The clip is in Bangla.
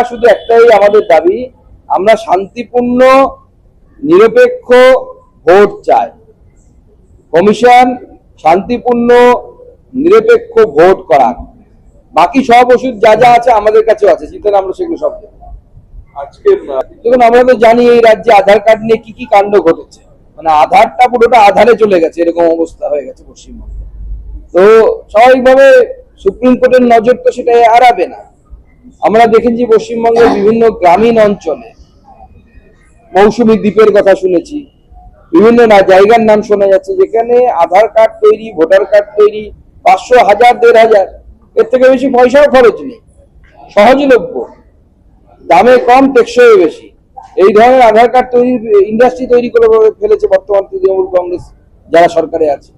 শুধু একটাই আমাদের দাবি, আমরা শান্তিপূর্ণ নিরপেক্ষ ভোট চাই। কমিশন শান্তিপূর্ণ নিরপেক্ষ ভোট করার, বাকি সব ওষুধ যা যা আছে আমাদের কাছেও আছে, চিন্তা আমরা সেগুলো সব দেবো। আজকে দেখুন, আমরা তো জানি এই রাজ্যে আধার কার্ড নিয়ে কি কি কাণ্ড ঘটেছে, মানে আধারটা পুরোটা আধারে চলে গেছে, এরকম অবস্থা হয়ে গেছে পশ্চিমবঙ্গে। তো স্বাভাবিকভাবে সুপ্রিম কোর্টের নজর তো সেটা এড়াবে না। আমরা দেখেছি পশ্চিমবঙ্গের বিভিন্ন গ্রামীণ অঞ্চলে মৌসুমী দ্বীপের কথা শুনেছি, বিভিন্ন জায়গার নাম শোনা যাচ্ছে যেখানে আধার কার্ড তৈরি, ভোটার কার্ড তৈরি 500, 1000, 1500, এর থেকে বেশি পয়সাও খরচ নেই, সহজলভ্য, দামে কম, টেকসই বেশি। এই ধরনের আধার কার্ড তৈরির ইন্ডাস্ট্রি তৈরি করে ফেলেছে বর্তমান তৃণমূল কংগ্রেস যারা সরকারে আছে।